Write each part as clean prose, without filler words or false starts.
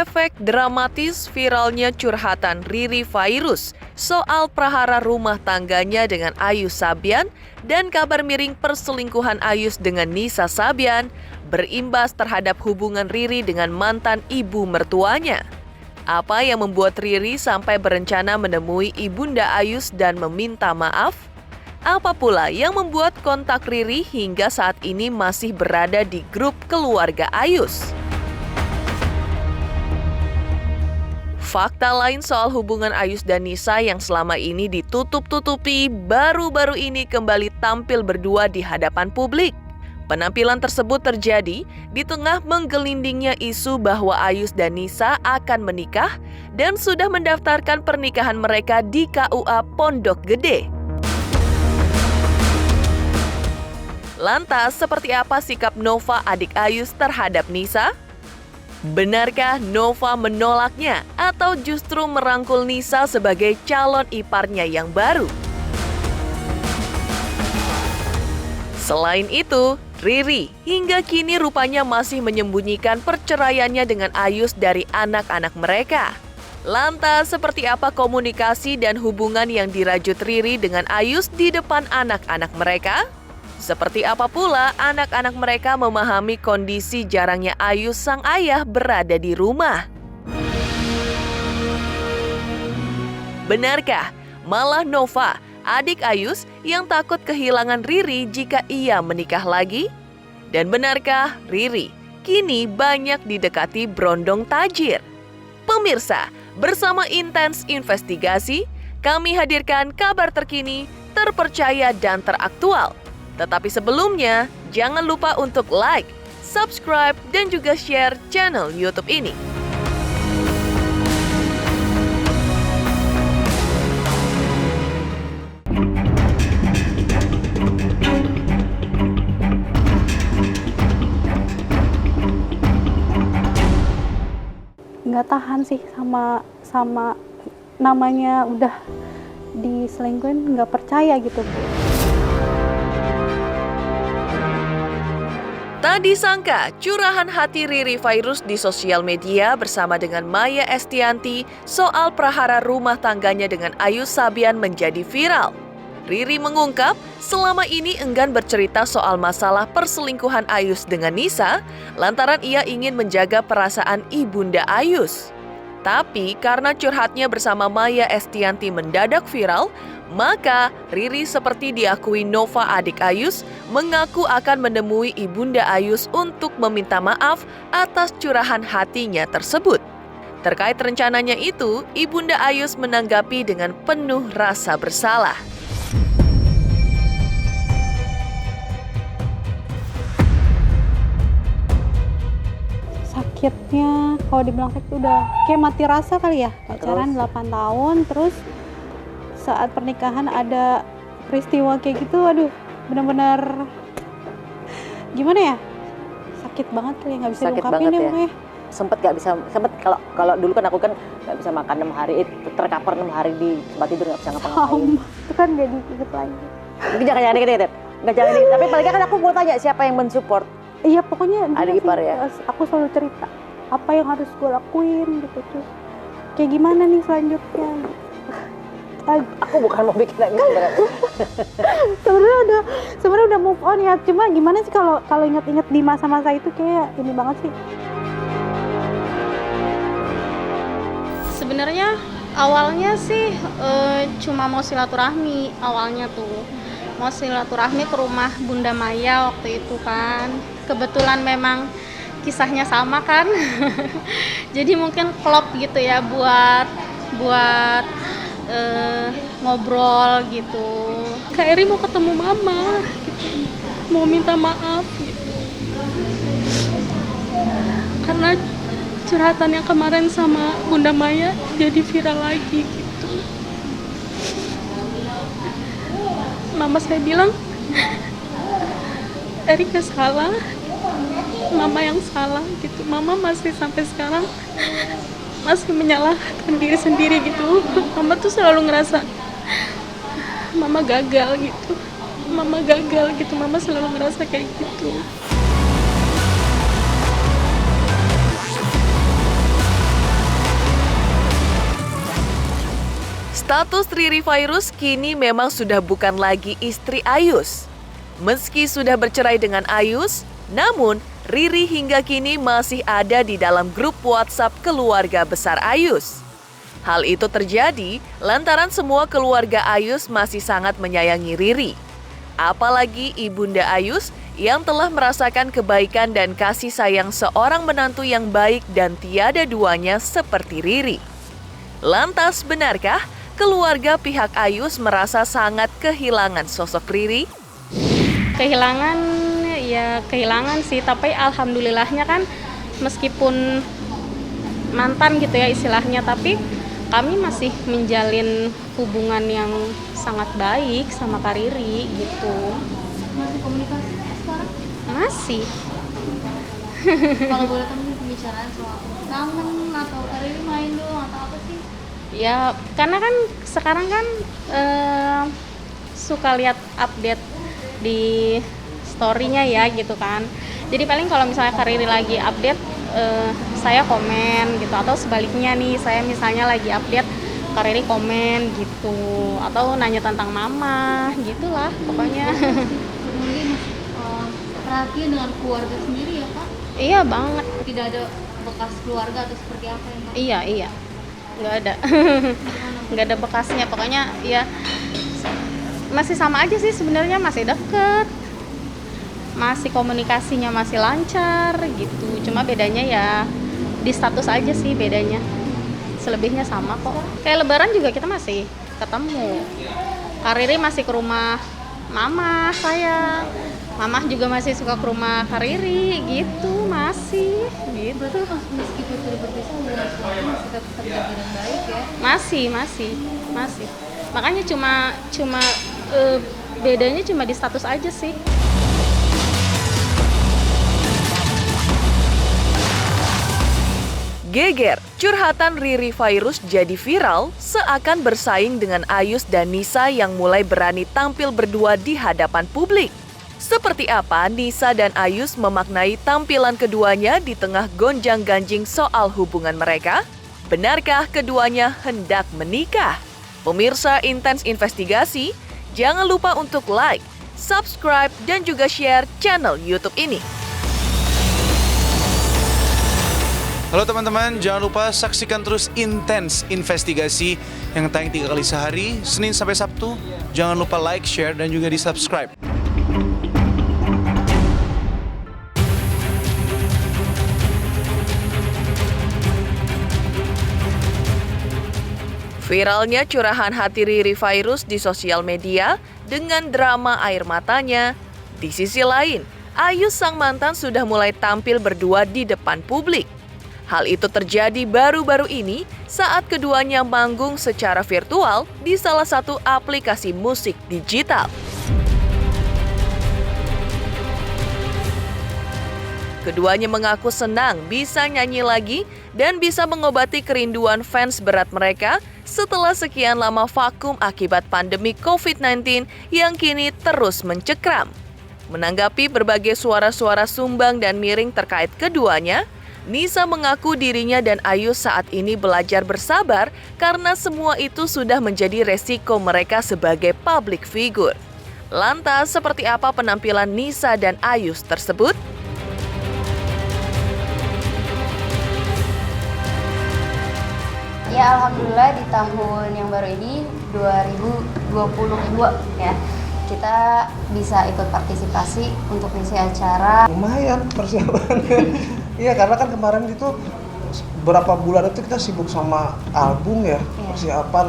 Efek dramatis viralnya curhatan Riri Virus soal prahara rumah tangganya dengan Ayus Sabian dan kabar miring perselingkuhan Ayus dengan Nisa Sabian berimbas terhadap hubungan Riri dengan mantan ibu mertuanya. Apa yang membuat Riri sampai berencana menemui ibunda Ayus dan meminta maaf? Apa pula yang membuat kontak Riri hingga saat ini masih berada di grup keluarga Ayus? Fakta lain soal hubungan Ayus dan Nisa yang selama ini ditutup-tutupi baru-baru ini kembali tampil berdua di hadapan publik. Penampilan tersebut terjadi di tengah menggelindingnya isu bahwa Ayus dan Nisa akan menikah dan sudah mendaftarkan pernikahan mereka di KUA Pondok Gede. Lantas, seperti apa sikap Nova adik Ayus terhadap Nisa? Benarkah Nova menolaknya atau justru merangkul Nisa sebagai calon iparnya yang baru? Selain itu, Riri hingga kini rupanya masih menyembunyikan perceraiannya dengan Ayus dari anak-anak mereka. Lantas, seperti apa komunikasi dan hubungan yang dirajut Riri dengan Ayus di depan anak-anak mereka? Seperti apa pula anak-anak mereka memahami kondisi jarangnya Ayus sang ayah berada di rumah? Benarkah malah Nova, adik Ayus, yang takut kehilangan Riri jika ia menikah lagi? Dan benarkah Riri kini banyak didekati berondong tajir? Pemirsa, bersama Intens Investigasi, kami hadirkan kabar terkini, terpercaya dan teraktual. Tetapi sebelumnya, jangan lupa untuk like, subscribe, dan juga share channel YouTube ini. Nggak tahan sih sama namanya udah diselingkuhin, nggak percaya gitu. Tak disangka, curahan hati Riri Virus di sosial media bersama dengan Maya Estianty soal prahara rumah tangganya dengan Ayus Sabian menjadi viral. Riri mengungkap selama ini enggan bercerita soal masalah perselingkuhan Ayus dengan Nisa lantaran ia ingin menjaga perasaan ibunda Ayus. Tapi karena curhatnya bersama Maya Estianty mendadak viral, maka Riri seperti diakui Nova adik Ayus mengaku akan menemui ibunda Ayus untuk meminta maaf atas curahan hatinya tersebut. Terkait rencananya itu, ibunda Ayus menanggapi dengan penuh rasa bersalah. Sakitnya, kalau dibilang sakit udah kayak mati rasa kali ya. Pacaran 8 tahun, terus saat pernikahan ada peristiwa kayak gitu, aduh benar-benar gimana ya, sakit banget kali ya, nggak bisa diungkapin deh pokoknya. Sempet kalau dulu kan aku kan nggak bisa makan 6 hari, terkapar 6 hari di tempat tidur, nggak bisa ngapa-ngapain. Itu kan jadi ikut lagi. Jadi jangan dikit, tapi paling kan aku mau tanya siapa yang mensupport. Iya pokoknya adik ipar ya. Aku selalu cerita apa yang harus gue lakuin gitu, terus kayak gimana nih selanjutnya. Aku bukan mau bikin nangis. sebenarnya udah move on ya, cuma gimana sih kalau inget-inget di masa-masa itu kayak ini banget sih. Sebenarnya awalnya sih cuma mau silaturahmi, awalnya tuh mau silaturahmi ke rumah Bunda Maya waktu itu kan. Kebetulan memang kisahnya sama kan. Jadi mungkin klop gitu ya buat ngobrol gitu. Kak Eri mau ketemu mama gitu. Mau minta maaf gitu. Karena curhatan yang kemarin sama Bunda Maya jadi viral lagi gitu. Mama saya bilang Eri gak salah, mama yang salah gitu. Mama masih sampai sekarang masih menyalahkan diri sendiri gitu. Mama tuh selalu ngerasa mama gagal gitu. Mama selalu ngerasa kayak gitu. Status Riri Virus kini memang sudah bukan lagi istri Ayus. Meski sudah bercerai dengan Ayus, namun Riri hingga kini masih ada di dalam grup WhatsApp keluarga besar Ayus. Hal itu terjadi lantaran semua keluarga Ayus masih sangat menyayangi Riri. Apalagi ibunda Ayus yang telah merasakan kebaikan dan kasih sayang seorang menantu yang baik dan tiada duanya seperti Riri. Lantas benarkah keluarga pihak Ayus merasa sangat kehilangan sosok Riri? Kehilangan sih, tapi alhamdulillahnya kan meskipun mantan gitu ya istilahnya, tapi kami masih menjalin hubungan yang sangat baik sama Kak Riri gitu. Masih komunikasi sekarang? Masih. Kalau boleh kamu pembicaraan soal kangen atau Kak Riri main dong atau apa sih? Ya, karena kan sekarang kan suka lihat update di story-nya ya gitu kan. Jadi paling kalau misalnya Kak Riri lagi update, saya komen gitu, atau sebaliknya nih, saya misalnya lagi update, Kak Riri komen gitu, atau nanya tentang mama, gitulah pokoknya. Mungkin perhatian dengan keluarga sendiri ya Kak? Iya banget. Tidak ada bekas keluarga atau seperti apa ya Kak? Iya, nggak ada. Nggak ada bekasnya, pokoknya ya masih sama aja sih sebenarnya, masih deket, masih komunikasinya masih lancar gitu. Cuma bedanya ya di status aja sih bedanya. Selebihnya sama kok. Kayak lebaran juga kita masih ketemu. Kak Riri masih ke rumah mama saya. Mama juga masih suka ke rumah Kak Riri gitu, masih gitu. Berarti meskipun sudah berpisah hubungan suami masih tetap terjaga dengan baik ya? Masih. Makanya cuma bedanya cuma di status aja sih. Geger, curhatan Riri Virus jadi viral seakan bersaing dengan Ayus dan Nisa yang mulai berani tampil berdua di hadapan publik. Seperti apa Nisa dan Ayus memaknai tampilan keduanya di tengah gonjang-ganjing soal hubungan mereka? Benarkah keduanya hendak menikah? Pemirsa Intens Investigasi, jangan lupa untuk like, subscribe, dan juga share channel YouTube ini. Halo teman-teman, jangan lupa saksikan terus Intens Investigasi yang tayang 3 kali sehari, Senin sampai Sabtu. Jangan lupa like, share, dan juga di-subscribe. Viralnya curahan hati Riri Virus di sosial media dengan drama air matanya. Di sisi lain, Ayus sang mantan sudah mulai tampil berdua di depan publik. Hal itu terjadi baru-baru ini saat keduanya manggung secara virtual di salah satu aplikasi musik digital. Keduanya mengaku senang bisa nyanyi lagi dan bisa mengobati kerinduan fans berat mereka setelah sekian lama vakum akibat pandemi COVID-19 yang kini terus mencekram. Menanggapi berbagai suara-suara sumbang dan miring terkait keduanya, Nisa mengaku dirinya dan Ayus saat ini belajar bersabar karena semua itu sudah menjadi resiko mereka sebagai public figure. Lantas, seperti apa penampilan Nisa dan Ayus tersebut? Ya alhamdulillah di tahun yang baru ini 2022 ya kita bisa ikut partisipasi untuk ngisi acara. Lumayan persiapannya. Iya karena kan kemarin itu beberapa bulan itu kita sibuk sama album ya, persiapan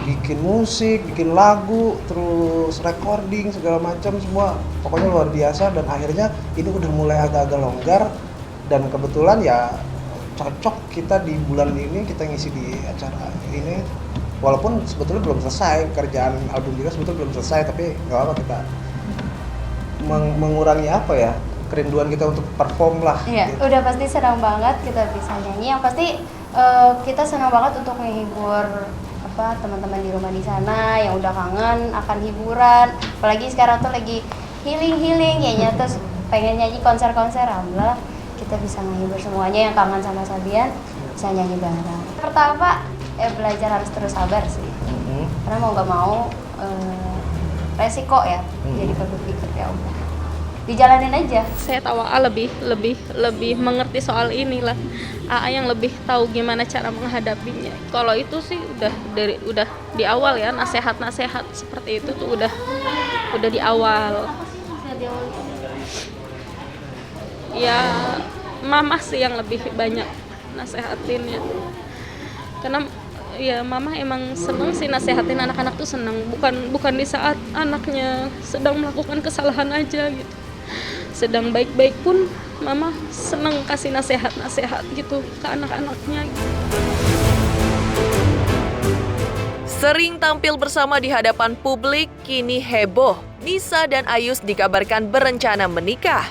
bikin musik, bikin lagu, terus recording segala macam semua pokoknya luar biasa dan akhirnya ini udah mulai agak-agak longgar dan kebetulan ya cocok kita di bulan ini kita ngisi di acara ini walaupun sebetulnya belum selesai kerjaan album kita sebetulnya belum selesai tapi nggak apa kita mengurangi apa ya kerinduan kita untuk perform lah. Iya, gitu. udah pasti senang banget kita bisa nyanyi. Yang pasti kita senang banget untuk menghibur teman-teman di rumah di sana yang udah kangen akan hiburan. Apalagi sekarang tuh lagi healing kayaknya terus pengen nyanyi konser-konser. Alhamdulillah kita bisa menghibur semuanya yang kangen sama Sabian bisa nyanyi bareng. Pertama belajar harus terus sabar sih. Karena mau nggak mau resiko ya. Jadi berpikir ya udah dijalanin aja. Saya tahu AA lebih mengerti soal inilah. AA yang lebih tahu gimana cara menghadapinya. Kalau itu sih udah di awal ya, nasihat-nasihat seperti itu tuh udah di awal. Ya mama sih yang lebih banyak nasehatinnya. Karena ya mama emang seneng sih nasehatin anak-anak tuh seneng, bukan di saat anaknya sedang melakukan kesalahan aja gitu. Sedang baik-baik pun mama seneng kasih nasihat-nasihat gitu ke anak-anaknya. Sering tampil bersama di hadapan publik, kini heboh. Nisa dan Ayus dikabarkan berencana menikah.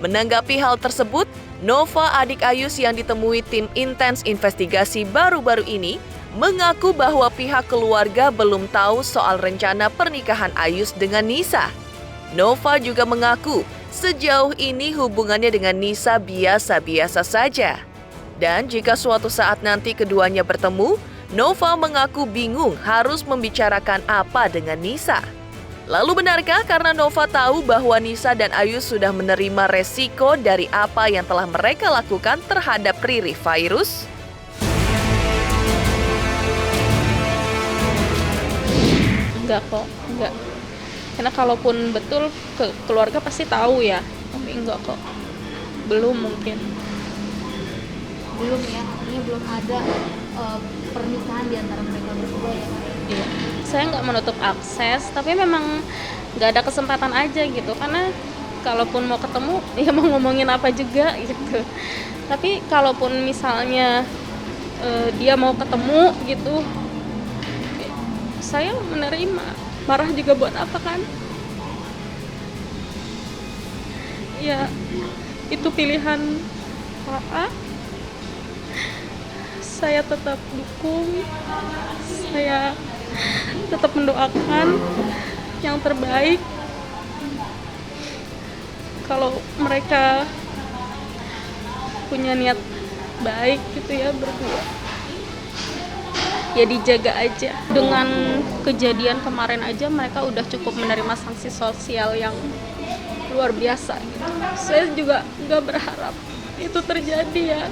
Menanggapi hal tersebut, Nova, adik Ayus yang ditemui tim intens investigasi baru-baru ini, mengaku bahwa pihak keluarga belum tahu soal rencana pernikahan Ayus dengan Nisa. Nova juga mengaku sejauh ini hubungannya dengan Nisa biasa-biasa saja. Dan jika suatu saat nanti keduanya bertemu, Nova mengaku bingung harus membicarakan apa dengan Nisa. Lalu benarkah karena Nova tahu bahwa Nisa dan Ayus sudah menerima resiko dari apa yang telah mereka lakukan terhadap Riri Virus? Enggak kok, enggak. Karena kalaupun betul keluarga pasti tahu ya, tapi enggak kok. Belum mungkin. Belum ya, artinya belum ada pernikahan di antara mereka berdua ya. Iya. Saya nggak menutup akses, tapi memang nggak ada kesempatan aja gitu. Karena kalaupun mau ketemu, ya mau ngomongin apa juga gitu. Tapi kalaupun misalnya dia mau ketemu gitu, saya menerima. Marah juga buat apa kan? Ya, itu pilihan AA. Saya tetap dukung. Saya tetap mendoakan yang terbaik. Kalau mereka punya niat baik gitu ya berdua, ya dijaga aja. Dengan kejadian kemarin aja mereka udah cukup menerima sanksi sosial yang luar biasa gitu. Saya juga nggak berharap itu terjadi ya.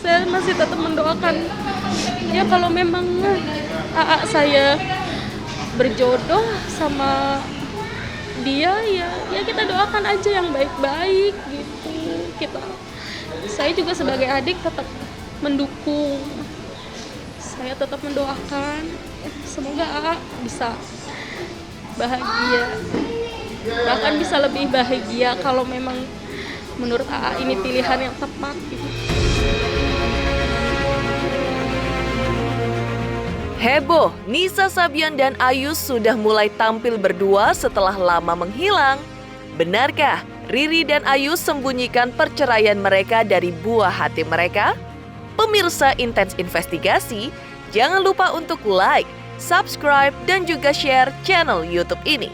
Saya masih tetap mendoakan ya kalau memang AA saya berjodoh sama dia ya kita doakan aja yang baik-baik gitu. Saya juga sebagai adik tetap mendukung. Saya tetap mendoakan semoga AA bisa bahagia, bahkan bisa lebih bahagia kalau memang menurut AA ini pilihan yang tepat gitu. Heboh, Nisa Sabian dan Ayus sudah mulai tampil berdua setelah lama menghilang. Benarkah Riri dan Ayus sembunyikan perceraian mereka dari buah hati mereka? Pemirsa Intens Investigasi, jangan lupa untuk like, subscribe, dan juga share channel YouTube ini.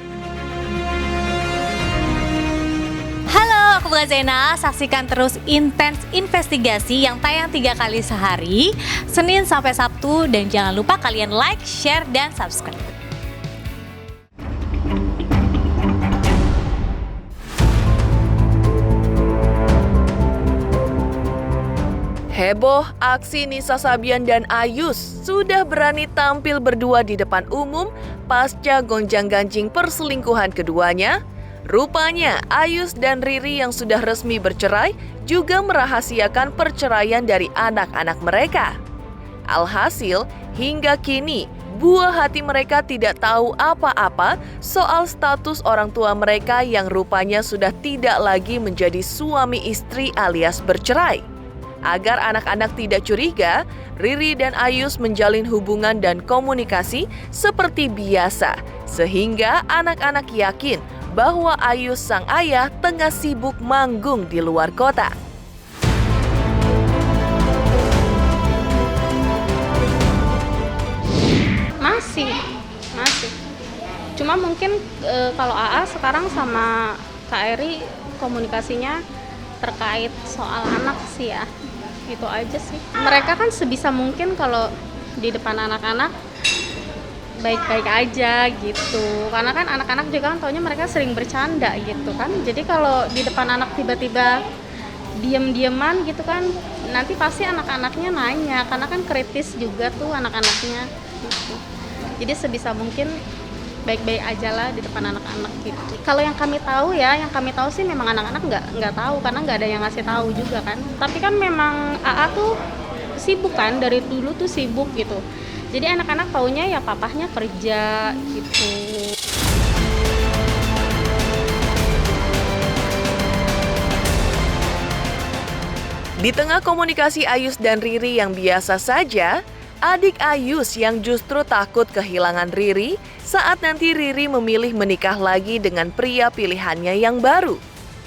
Halo, aku Mbak Zena. Saksikan terus Intens Investigasi yang tayang 3 kali sehari, Senin sampai Sabtu, dan jangan lupa kalian like, share, dan subscribe. Heboh, aksi Nisa Sabian dan Ayus sudah berani tampil berdua di depan umum pasca gonjang-ganjing perselingkuhan keduanya. Rupanya, Ayus dan Riri yang sudah resmi bercerai juga merahasiakan perceraian dari anak-anak mereka. Alhasil, hingga kini, buah hati mereka tidak tahu apa-apa soal status orang tua mereka yang rupanya sudah tidak lagi menjadi suami istri alias bercerai. Agar anak-anak tidak curiga, Riri dan Ayus menjalin hubungan dan komunikasi seperti biasa, sehingga anak-anak yakin bahwa Ayus sang ayah tengah sibuk manggung di luar kota. Masih. Cuma mungkin kalau AA sekarang sama Kak Eri komunikasinya terkait soal anak sih ya. Itu aja sih. Mereka kan sebisa mungkin kalau di depan anak-anak baik-baik aja gitu, karena kan anak-anak juga kan taunya mereka sering bercanda gitu kan, jadi kalau di depan anak tiba-tiba diem-dieman gitu kan, nanti pasti anak-anaknya nanya, karena kan kritis juga tuh anak-anaknya gitu. Jadi sebisa mungkin baik-baik aja lah di depan anak-anak gitu. Kalau yang kami tahu sih memang anak-anak nggak tahu, karena nggak ada yang ngasih tahu juga kan. Tapi kan memang AA tuh sibuk kan, dari dulu tuh sibuk gitu. Jadi anak-anak taunya ya papahnya kerja gitu. Di tengah komunikasi Ayus dan Riri yang biasa saja, adik Ayus yang justru takut kehilangan Riri saat nanti Riri memilih menikah lagi dengan pria pilihannya yang baru.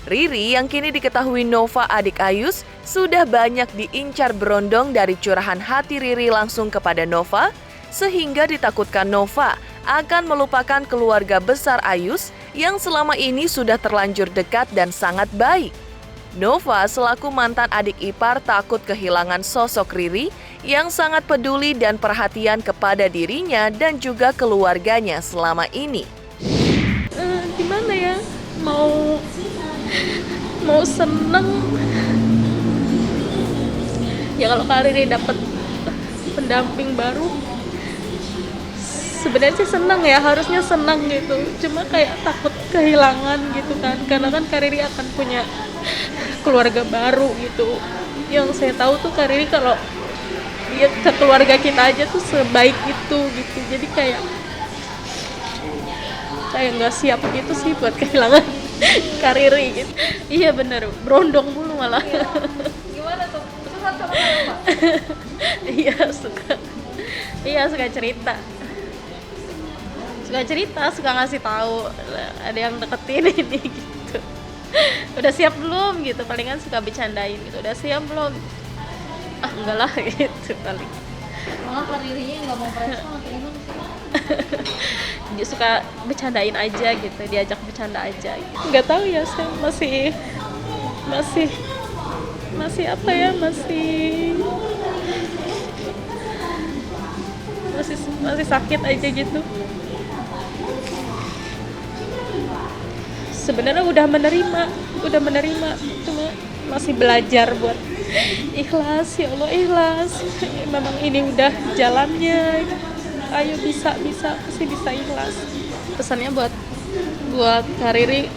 Riri yang kini diketahui Nova adik Ayus sudah banyak diincar berondong dari curahan hati Riri langsung kepada Nova, sehingga ditakutkan Nova akan melupakan keluarga besar Ayus yang selama ini sudah terlanjur dekat dan sangat baik. Nova selaku mantan adik ipar takut kehilangan sosok Riri yang sangat peduli dan perhatian kepada dirinya dan juga keluarganya selama ini. Gimana ya, mau seneng ya kalau Kak Riri dapat pendamping baru. Sebenarnya sih seneng ya, harusnya seneng gitu, cuma kayak takut kehilangan gitu kan, karena kan Kak Riri akan punya keluarga baru gitu. Yang saya tahu tuh Kak Riri kalau dia ke keluarga kita aja tuh sebaik itu gitu, jadi kayak nggak siap gitu sih buat kehilangan Kak Riri gitu. Iya bener, berondong dulu malah. Gimana tuh? Susah sama apa? Iya suka cerita, suka ngasih tahu ada yang deketin ini gitu. Udah siap belum gitu, palingan suka bercandain gitu. Udah siap belum? Ah enggak lah gitu paling. Malah Kak Ririnya nggak mau merespon atau gimana sih? Dia suka bercandain aja gitu, diajak bercanda aja gitu. Nggak tahu ya, saya masih apa ya, masih sakit aja gitu. Sebenarnya udah menerima, cuma masih belajar buat ikhlas. Ya Allah ikhlas, memang ini udah jalannya, ayo bisa pasti bisa ikhlas. Pesannya buat Kak Riri,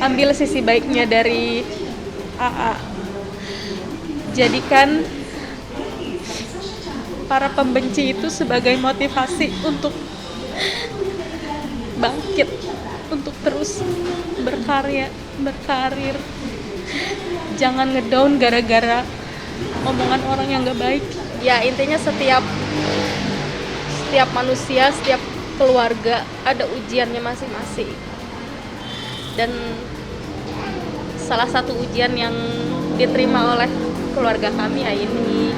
ambil sisi baiknya dari AA, jadikan para pembenci itu sebagai motivasi untuk bangkit, untuk terus berkarir. Jangan ngedown gara-gara omongan orang yang gak baik. Ya intinya setiap manusia, setiap keluarga ada ujiannya masing-masing. Dan salah satu ujian yang diterima oleh keluarga kami ya ini.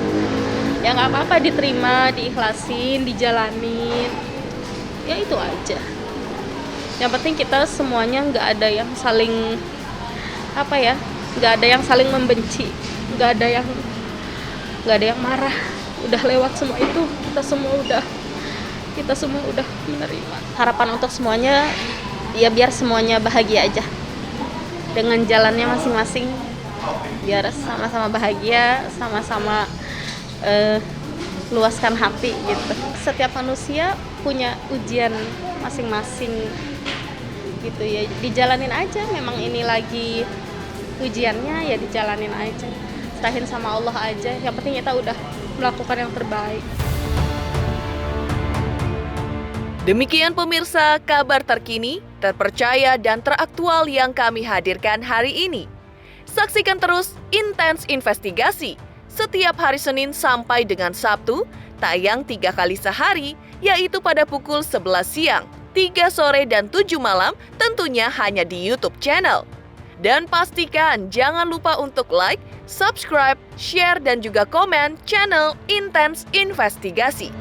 Ya nggak apa-apa, diterima, diikhlasin, dijalanin. Ya itu aja. Yang penting kita semuanya nggak ada yang saling nggak ada yang saling membenci, nggak ada yang marah. Udah lewat semua itu, kita semua udah menerima. Harapan untuk semuanya ya biar semuanya bahagia aja dengan jalannya masing-masing, biar sama-sama bahagia, sama-sama luaskan hati gitu. Setiap manusia punya ujian masing-masing gitu ya, dijalanin aja. Memang ini lagi ujiannya, ya dijalanin aja, serahin sama Allah aja. Yang penting kita udah melakukan yang terbaik. Demikian pemirsa, kabar terkini, terpercaya dan teraktual yang kami hadirkan hari ini. Saksikan terus Intens Investigasi setiap hari Senin sampai dengan Sabtu, tayang 3 kali sehari, yaitu pada pukul 11 siang, 3 sore, dan 7 malam, tentunya hanya di YouTube channel. Dan pastikan jangan lupa untuk like, subscribe, share, dan juga komen channel Intens Investigasi.